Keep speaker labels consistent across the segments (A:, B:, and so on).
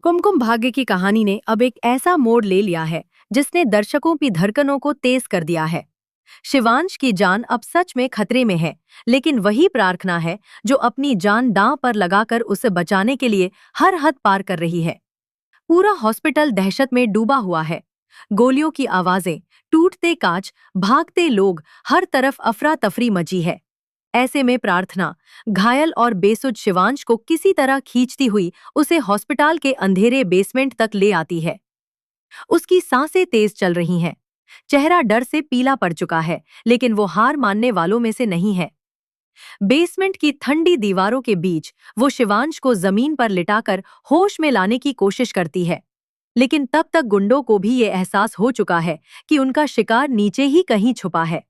A: कुमकुम भाग्य की कहानी ने अब एक ऐसा मोड़ ले लिया है जिसने दर्शकों की धड़कनों को तेज कर दिया है। शिवांश की जान अब सच में खतरे में है, लेकिन वही प्रार्थना है जो अपनी जान दांव पर लगाकर उसे बचाने के लिए हर हद पार कर रही है। पूरा हॉस्पिटल दहशत में डूबा हुआ है। गोलियों की आवाजें, टूटते कांच, भागते लोग, हर तरफ अफरा तफरी मची है। ऐसे में प्रार्थना घायल और बेसुध शिवांश को किसी तरह खींचती हुई उसे हॉस्पिटल के अंधेरे बेसमेंट तक ले आती है। उसकी सांसें तेज चल रही हैं, चेहरा डर से पीला पड़ चुका है, लेकिन वो हार मानने वालों में से नहीं है। बेसमेंट की ठंडी दीवारों के बीच वो शिवांश को जमीन पर लिटाकर होश में लाने की कोशिश करती है, लेकिन तब तक गुंडों को भी ये एहसास हो चुका है कि उनका शिकार नीचे ही कहीं छुपा है।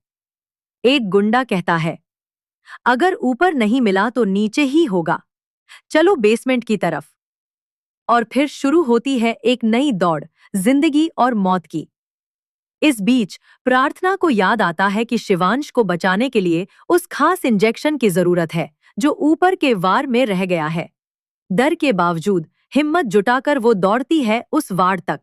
A: एक गुंडा कहता है, अगर ऊपर नहीं मिला तो नीचे ही होगा, चलो बेसमेंट की तरफ। और फिर शुरू होती है एक नई दौड़, जिंदगी और मौत की। इस बीच प्रार्थना को याद आता है कि शिवांश को बचाने के लिए उस खास इंजेक्शन की जरूरत है जो ऊपर के वार में रह गया है। डर के बावजूद हिम्मत जुटाकर वो दौड़ती है उस वार्ड तक।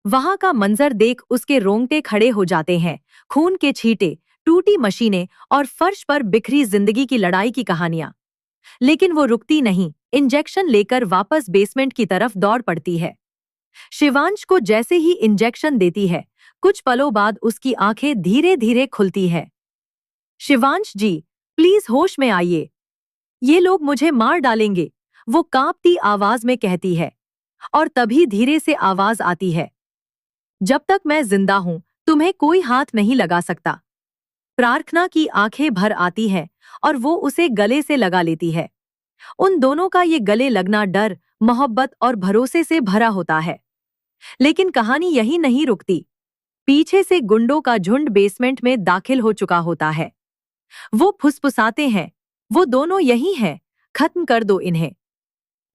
A: वहां का मंजर देख उसके रोंगटे खड़े हो जाते हैं। खून के छींटे, टूटी मशीनें और फर्श पर बिखरी जिंदगी की लड़ाई की कहानियां। लेकिन वो रुकती नहीं, इंजेक्शन लेकर वापस बेसमेंट की तरफ दौड़ पड़ती है। शिवांश को जैसे ही इंजेक्शन देती है, कुछ पलों बाद उसकी आंखें धीरे धीरे खुलती है। शिवांश जी, प्लीज होश में आइए, ये लोग मुझे मार डालेंगे, वो कांपती आवाज में कहती है। और तभी धीरे से आवाज आती है, जब तक मैं जिंदा हूं तुम्हें कोई हाथ नहीं लगा सकता। प्रार्थना की आंखें भर आती हैं और वो उसे गले से लगा लेती है। उन दोनों का ये गले लगना डर, मोहब्बत और भरोसे से भरा होता है। लेकिन कहानी यही नहीं रुकती। पीछे से गुंडों का झुंड बेसमेंट में दाखिल हो चुका होता है। वो फुसफुसाते हैं, वो दोनों यही हैं, खत्म कर दो इन्हें।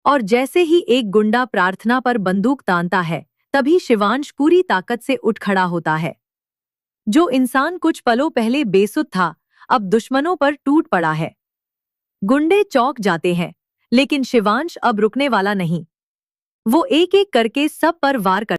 A: और जैसे ही एक गुंडा प्रार्थना पर बंदूक तानता है, तभी शिवांश पूरी ताकत से उठ खड़ा होता है। जो इंसान कुछ पलों पहले बेसुध था, अब दुश्मनों पर टूट पड़ा है। गुंडे चौंक जाते हैं, लेकिन शिवांश अब रुकने वाला नहीं। वो एक एक करके सब पर वार कर